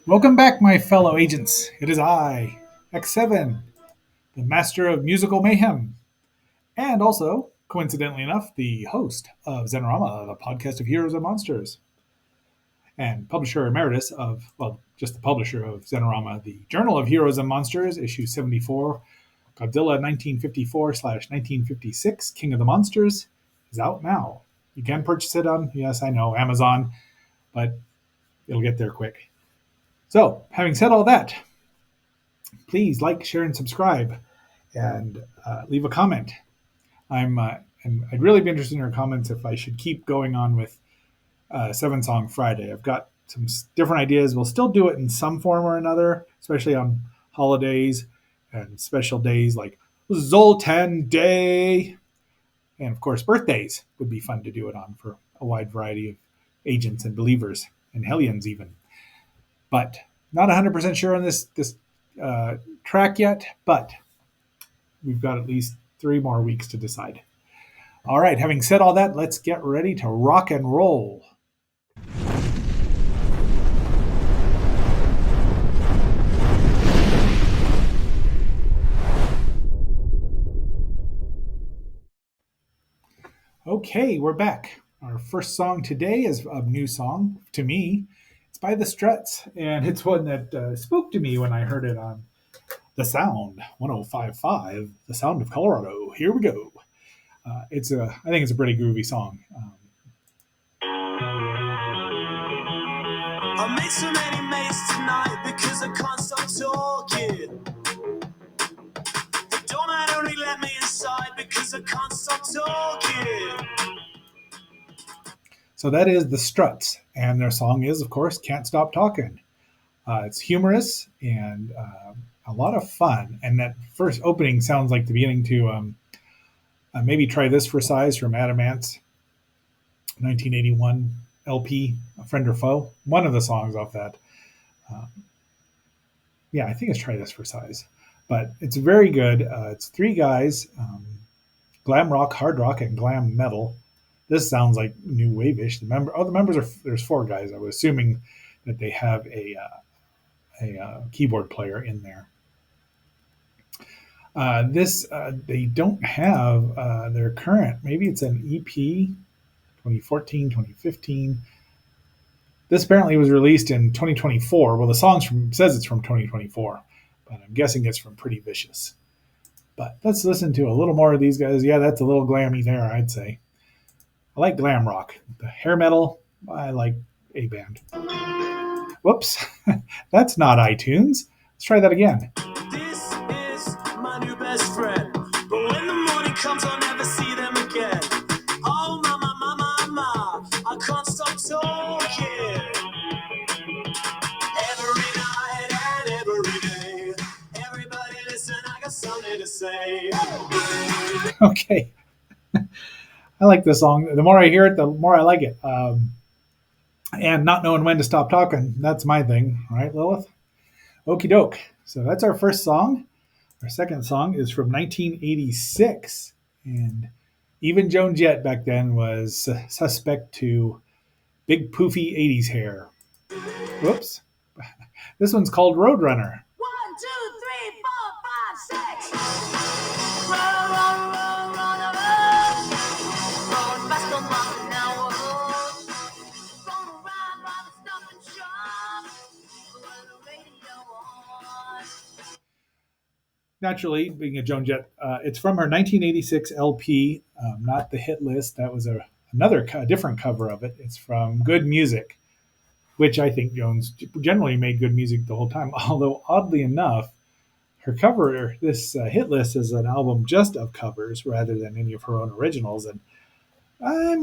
Welcome back, my fellow agents. It is I, X7, the master of musical mayhem, and also, coincidentally enough, the host of Zenorama, the podcast of heroes and monsters, and publisher emeritus of, well, just the publisher of Zenorama, the Journal of Heroes and Monsters, issue 74, Godzilla 1954 slash 1956, King of the Monsters, is out now. You can purchase it on, yes, I know, Amazon, but it'll get there quick. So, having said all that, please like, share, and subscribe, and leave a comment. And I'd really be interested in your comments if I should keep going on with Seven Song Friday. I've got some different ideas. We'll still do it in some form or another, especially on holidays and special days like Zoltan Day, and of course birthdays would be fun to do it on for a wide variety of agents and believers and hellions even. But not 100% sure on this track yet, but we've got at least 3 more weeks to decide. All right, having said all that, let's get ready to rock and roll. Okay, we're back. Our first song today is a new song to me. It's by the Struts, and it's one that spoke to me when I heard it on The Sound 105.5, The Sound of Colorado. Here we go. I think it's a pretty groovy song. I made so many mates tonight because I can't stop talking. The doorman only let me inside because I can't stop talking. So that is the Struts, and their song is, of course, Can't Stop Talking. It's humorous and a lot of fun, and that first opening sounds like the beginning to maybe Try This for Size from Adamant's 1981 LP, A Friend or Foe. One of the songs off that. Yeah, I think it's Try This for Size. But it's very good. It's three guys, glam rock, hard rock, and glam metal. This sounds like new wave-ish. The members are, there's 4 guys. I was assuming that they have a keyboard player in there. They don't have their current. Maybe it's an EP, 2014, 2015. This apparently was released in 2024. Well, the says it's from 2024, but I'm guessing it's from Pretty Vicious. But let's listen to a little more of these guys. Yeah, that's a little glammy there, I'd say. I like glam rock. The hair metal, I like A Band. Whoops, that's not iTunes. Let's try that again. This is my new best friend, but when the morning comes, I'll never see them again. Oh, mama, mama, mama, I can't stop talking. Every night and every day, everybody listen, I got something to say. Okay. I like this song. The more I hear it, the more I like it. And not knowing when to stop talking, that's my thing, right, Lilith? Okie doke. So that's our first song. Our second song is from 1986. And even Joan Jett back then was suspect to big poofy 80s hair. Whoops. This one's called Roadrunner. 1, 2, 3, 4, 5, 6. Run, run, run, run, run. Run fast on my now. Run around by the stop and shop. Run the radio on. Naturally, being a Joan Jett, it's from her 1986 LP, not the hit list. That was a different cover of it. It's from Good Music, which I think Jones generally made good music the whole time. Although, oddly enough, her cover, this hit list, is an album just of covers rather than any of her own originals. And I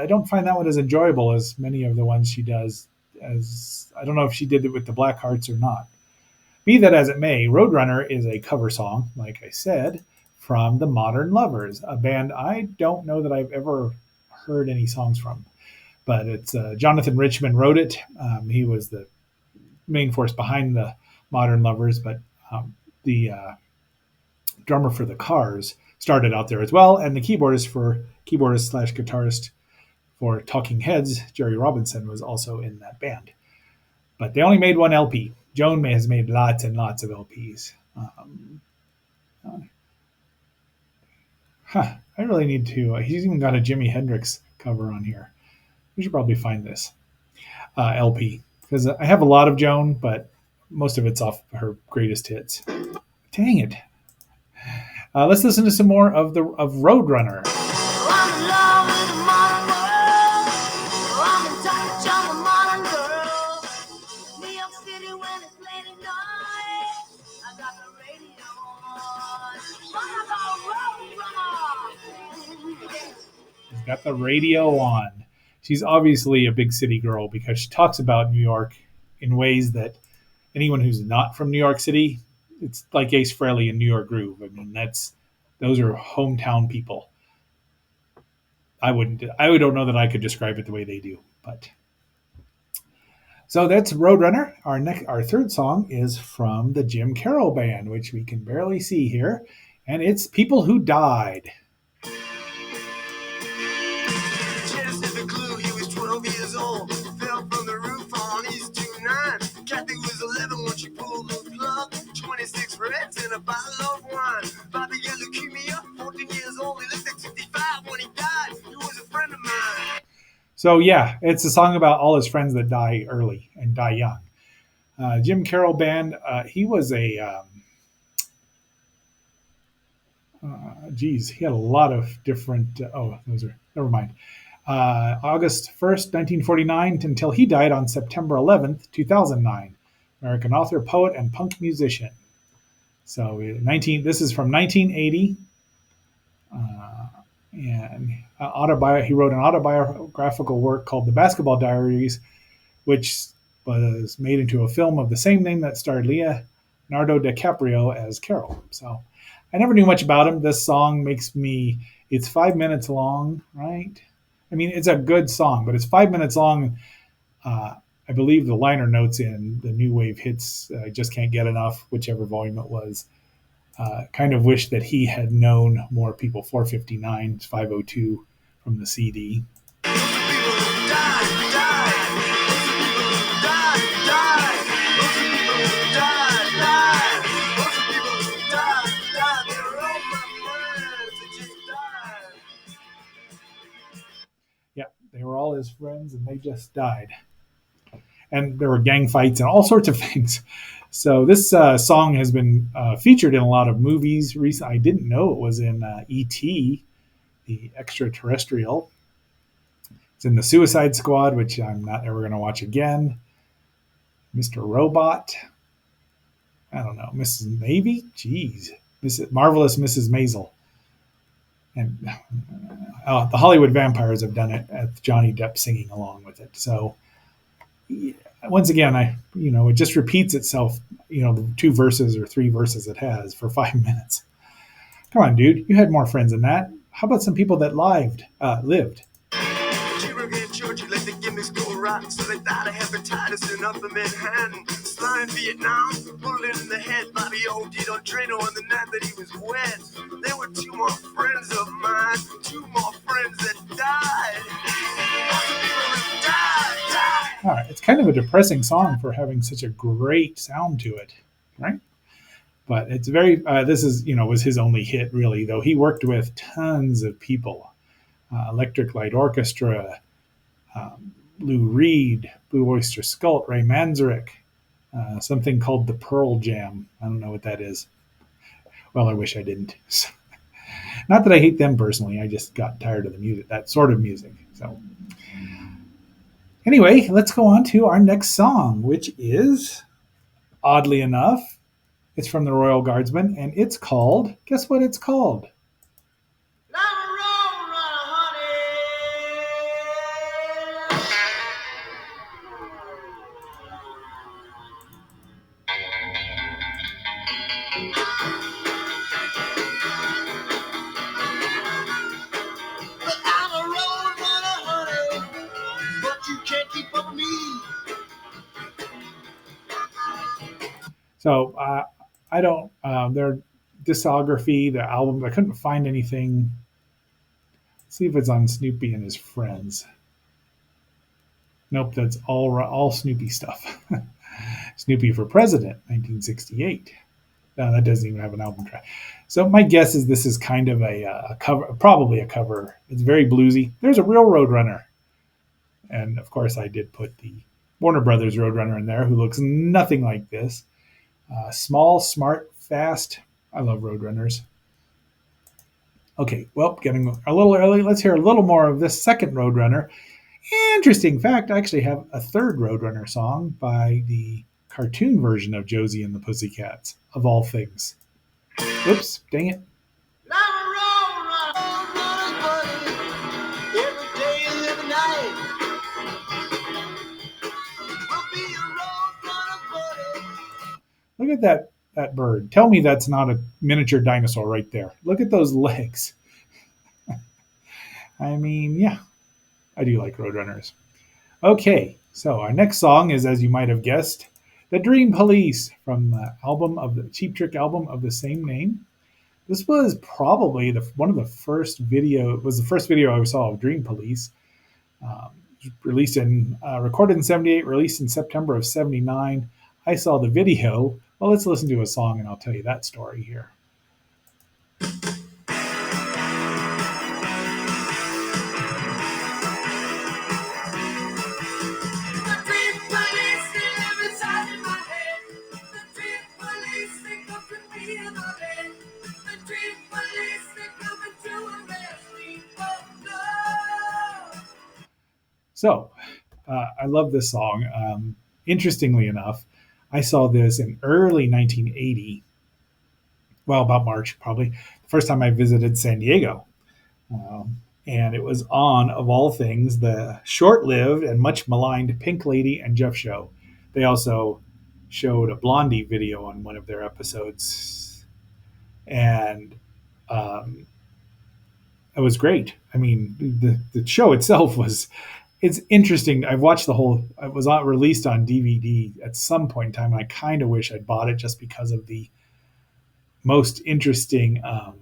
don't find that one as enjoyable as many of the ones she does. As I don't know if she did it with the Black Hearts or not. Be that as it may, Roadrunner is a cover song, like I said, from the Modern Lovers, a band I don't know that I've ever heard any songs from. But it's Jonathan Richman wrote it. He was the main force behind the Modern Lovers, but the drummer for the Cars started out there as well, and the keyboardist slash guitarist for Talking Heads, Jerry Robinson, was also in that band. but they only made one LP. Joan has made lots and lots of LPs. I really need to. He's even got a Jimi Hendrix cover on here. We should probably find this LP because I have a lot of Joan, but most of it's off her greatest hits. Dang it! Let's listen to some more of Roadrunner. She's got the radio on. She's obviously a big city girl because she talks about New York in ways that anyone who's not from New York City, it's like Ace Frehley and New York Groove. I mean, those are hometown people. I don't know that I could describe it the way they do, but so that's Roadrunner. Our third song is from the Jim Carroll Band, which we can barely see here, and it's People Who Died. Kathy was 11 when she pulled the plug. 26 reds and a bottle of wine. Bobby got leukemia, 14 years old. He looked at 65 when he died. He was a friend of mine. So yeah, it's a song about all his friends that die early and die young. Jim Carroll Band. He was a he had a lot of different. Those are never mind. August 1st, 1949, until he died on September 11th, 2009. American author, poet, and punk musician. So this is from 1980. He wrote an autobiographical work called The Basketball Diaries, which was made into a film of the same name that starred Leonardo DiCaprio as Carol. So I never knew much about him. This song it's 5 minutes long, right? I mean, it's a good song, but it's 5 minutes long. I believe the liner notes in the New Wave Hits, I Just Can't Get Enough, whichever volume it was, kind of wish that he had known more people. 459, 502 from the CD. Yeah, they were all his friends and they just died. And there were gang fights and all sorts of things. So this song has been featured in a lot of movies recently. I didn't know it was in E.T., the extraterrestrial. It's in the Suicide Squad, which I'm not ever going to watch again. Mr. Robot. I don't know. Mrs. Navy? Jeez. Marvelous Mrs. Maisel. And the Hollywood Vampires have done it with Johnny Depp singing along with it. So once again, it just repeats itself, the 2 verses or 3 verses it has for 5 minutes. Come on, dude. You had more friends than that. How about some people that lived? Georgia let the gimmicks go rotten, so they died of hepatitis in Upper Manhattan. Sly in Vietnam, bullet in the head. Bobby OD'd on Drano on the night that he was wet. There were 2 more friends of mine, 2 more friends that died. All right, it's kind of a depressing song for having such a great sound to it, right? But it's very. This is, was his only hit, really. Though he worked with tons of people, Electric Light Orchestra, Lou Reed, Blue Oyster Cult, Ray Manzarek, something called the Pearl Jam. I don't know what that is. Well, I wish I didn't. Not that I hate them personally. I just got tired of the music, that sort of music. So anyway, let's go on to our next song, which is, oddly enough, it's from the Royal Guardsmen, and it's called, guess what it's called? So I don't, their discography, the albums, I couldn't find anything. Let's see if it's on Snoopy and his Friends. Nope, that's all Snoopy stuff. Snoopy for President, 1968. No, that doesn't even have an album track. So my guess is this is kind of a cover, probably a cover. It's very bluesy. There's a real Roadrunner, and of course I did put the Warner Brothers Roadrunner in there, who looks nothing like this. Small, smart, fast. I love Roadrunners. Okay, well, getting a little early. Let's hear a little more of this second Roadrunner. Interesting fact, I actually have a third Roadrunner song by the cartoon version of Josie and the Pussycats, of all things. Oops, dang it. Look at that bird. Tell me that's not a miniature dinosaur right there. Look at those legs. I mean, yeah, I do like Roadrunners. Okay, so our next song is, as you might have guessed, The Dream Police from the album of the Cheap Trick album of the same name. This was probably one of the first video. It was the first video I saw of Dream Police. Released in recorded in '78, released in September of '79. I saw the video. Well, let's listen to a song, and I'll tell you that story here. So, I love this song. Interestingly enough, I saw this in early 1980. Well, about March, probably. The first time I visited San Diego. And it was on, of all things, the short lived and much maligned Pink Lady and Jeff show. They also showed a Blondie video on one of their episodes. And it was great. I mean, the show itself was it's interesting. I've watched the whole. It was released on DVD at some point in time. And I kind of wish I'd bought it just because of the most interesting. I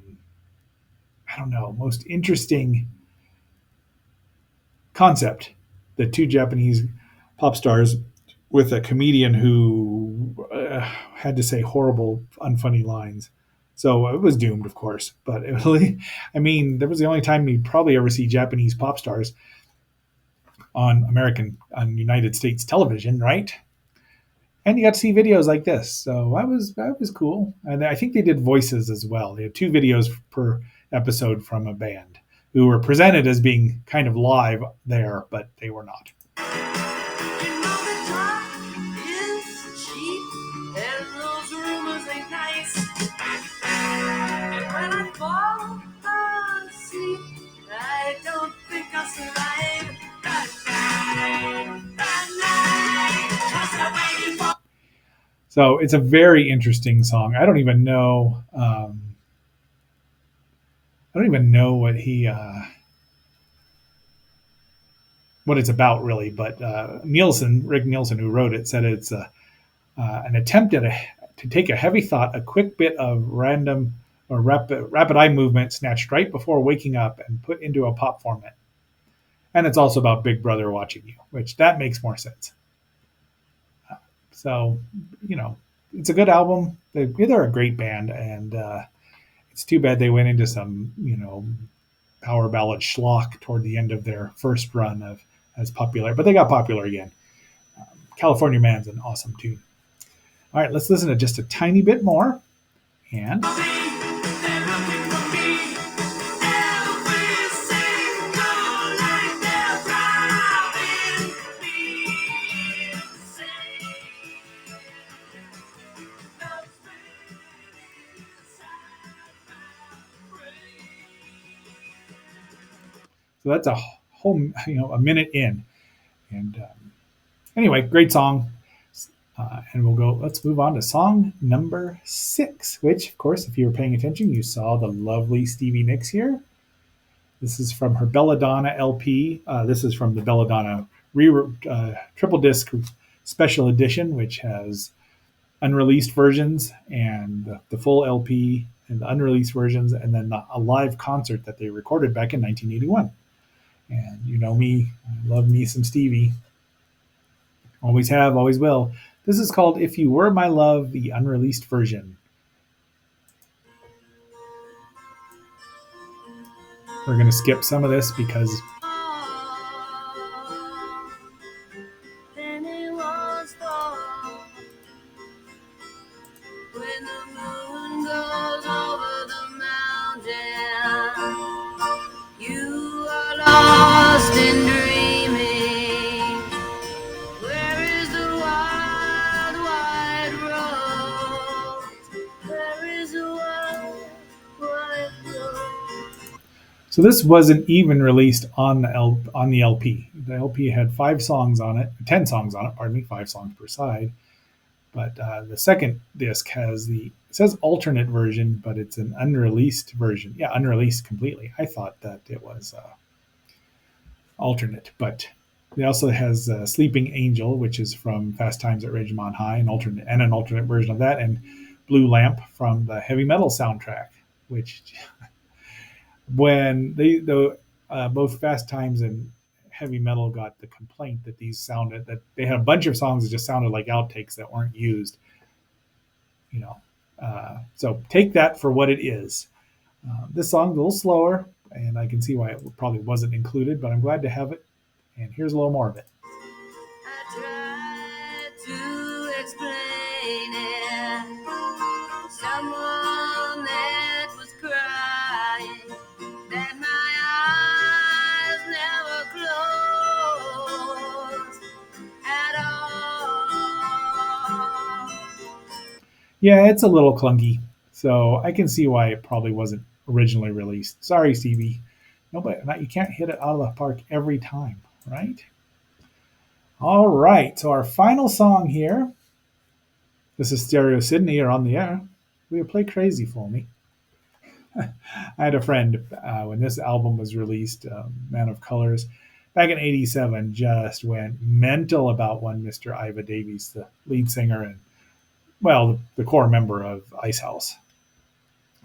don't know, most interesting concept. The two Japanese pop stars with a comedian who had to say horrible, unfunny lines. So it was doomed, of course. But it really, I mean, that was the only time you'd probably ever see Japanese pop stars on United States television, right? And you got to see videos like this, so that was cool. And I think they did voices as well. They had two videos per episode from a band who were presented as being kind of live there, but they were not. So it's a very interesting song. I don't even know. I don't even know what it's about really. But Rick Nielsen, who wrote it, said it's an attempt to take a heavy thought, a quick bit of random or rapid eye movement snatched right before waking up and put into a pop format. And it's also about Big Brother watching you, which that makes more sense. So, it's a good album. They're a great band, and it's too bad they went into some, power ballad schlock toward the end of their first run of as popular. But they got popular again. California Man's an awesome tune. All right, let's listen to just a tiny bit more. And so that's a whole, a minute in. And anyway, great song. And let's move on to song number 6, which, of course, if you were paying attention, you saw the lovely Stevie Nicks here. This is from her Belladonna LP. This is from the Belladonna triple disc special edition, which has unreleased versions and the full LP and the unreleased versions, and then a live concert that they recorded back in 1981. And you know me, I love me some Stevie. Always have, always will. This is called If You Were My Love, the unreleased version. We're going to skip some of this because Then it was fall when the moon goes over the mountain. You are lost in dreaming. Where is the wild, wide rose? Where is the wild, wide rose? so this wasn't even released on on the LP. The LP had 5 songs on it, 10 songs on it. Pardon me, 5 songs per side. But the second disc has it says alternate version, but it's an unreleased version. Yeah, unreleased completely. I thought that it was alternate, but it also has Sleeping Angel, which is from Fast Times at Ridgemont High, an alternate version of that, and Blue Lamp from the heavy metal soundtrack, which when both Fast Times and Heavy Metal got the complaint that these sounded that they had a bunch of songs that just sounded like outtakes that weren't used, you know. So take that for what it is. This song's a little slower, and I can see why it probably wasn't included, but I'm glad to have it. And here's a little more of it. I tried to explain it. Someone that was crying, that my eyes never closed at all. Yeah, it's a little clunky, so I can see why it probably wasn't originally released. Sorry, Stevie. No, but you can't hit it out of the park every time, right? All right, so our final song here. This is Stereo Sydney are on the air. Will you play Crazy for me? I had a friend when this album was released, Man of Colors, back in '87, just went mental about one Mr. Iva Davies, the lead singer and, well, the core member of Icehouse.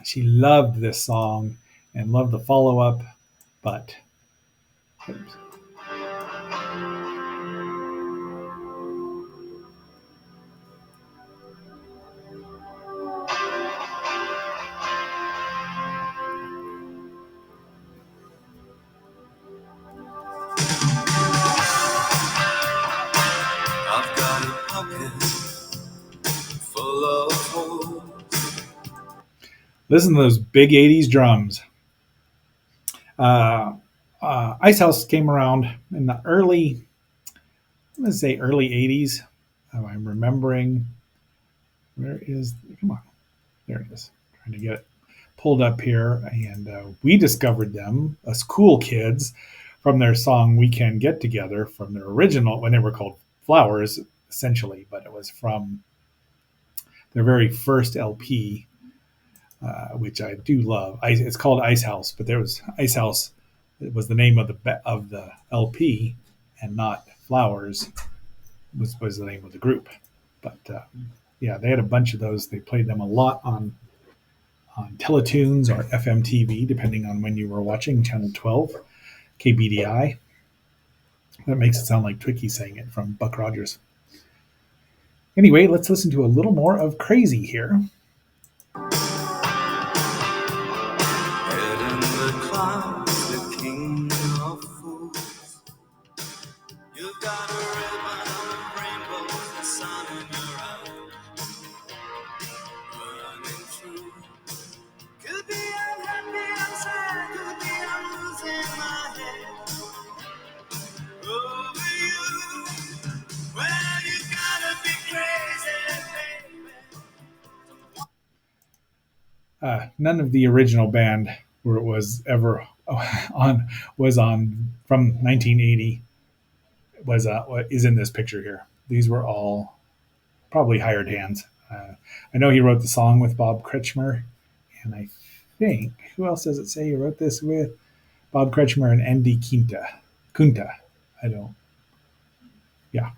She loved this song and loved the follow up, but I've got a pocket full of holes. listen to those big '80s drums. Uh, Icehouse came around in the I'm going to say early '80s. I'm remembering. Where is? Come on, there it is. Trying to get it pulled up here, and we discovered them, us cool kids, from their song "We Can Get Together" from their original when they were called Flowers, essentially, but it was from their very first LP, which I do love. It's called Ice House, but there was Ice House. It was the name of the LP, and not Flowers was the name of the group. But yeah, they had a bunch of those. They played them a lot on Teletoons or FMTV, depending on when you were watching, Channel 12, KBDI. That makes it sound like Twiki saying it from Buck Rogers. Anyway, let's listen to a little more of Crazy here. Head in the clouds, the king of fools. You've got a ribbon of rainbows, the sun in your eyes, burning through. Could be I'm happy, I'm sad, could be I'm losing my head over you. Well, you gotta be crazy, baby. None of the original band where it was ever on from 1980 was is in this picture here. These were all probably hired hands. I know he wrote the song with Bob Kretschmer, and I think who else does it say he wrote this with? Bob Kretschmer and Andy Kunta. I don't. Yeah.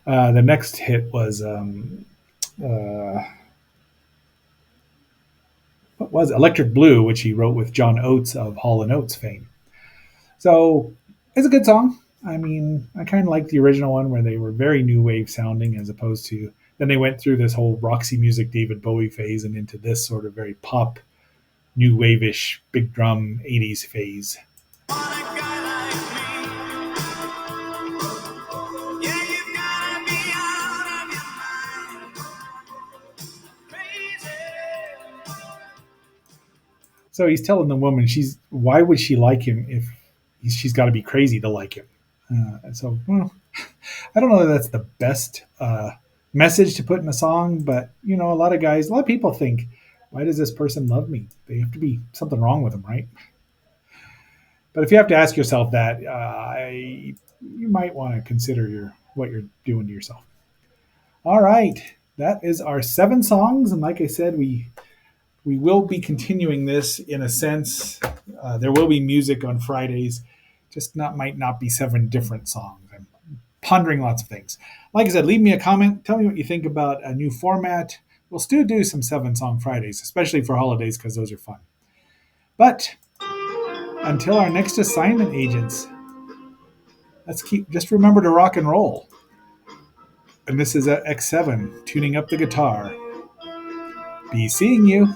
The next hit was uh, what was it? Electric Blue, which he wrote with John Oates of Hall and Oates fame. So it's a good song. I mean, I kind of like the original one where they were very new wave sounding as opposed to then they went through this whole Roxy Music David Bowie phase and into this sort of very pop new wave-ish big drum 80s phase. So he's telling the woman she's why would she like him if she's got to be crazy to like him. So well, I don't know that that's the best message to put in a song, but you know, a lot of people think, why does this person love me? They have to be something wrong with them, right? But if you have to ask yourself that, you might want to consider what you're doing to yourself. All right, that is our 7 songs, and like I said, we will be continuing this in a sense. There will be music on Fridays, just not might not be 7 different songs. I'm pondering lots of things. Like I said, leave me a comment. Tell me what you think about a new format. We'll still do some 7 Song Fridays, especially for holidays because those are fun. But until our next assignment, agents, let's keep just remember to rock and roll. And this is X7 tuning up the guitar. Be seeing you.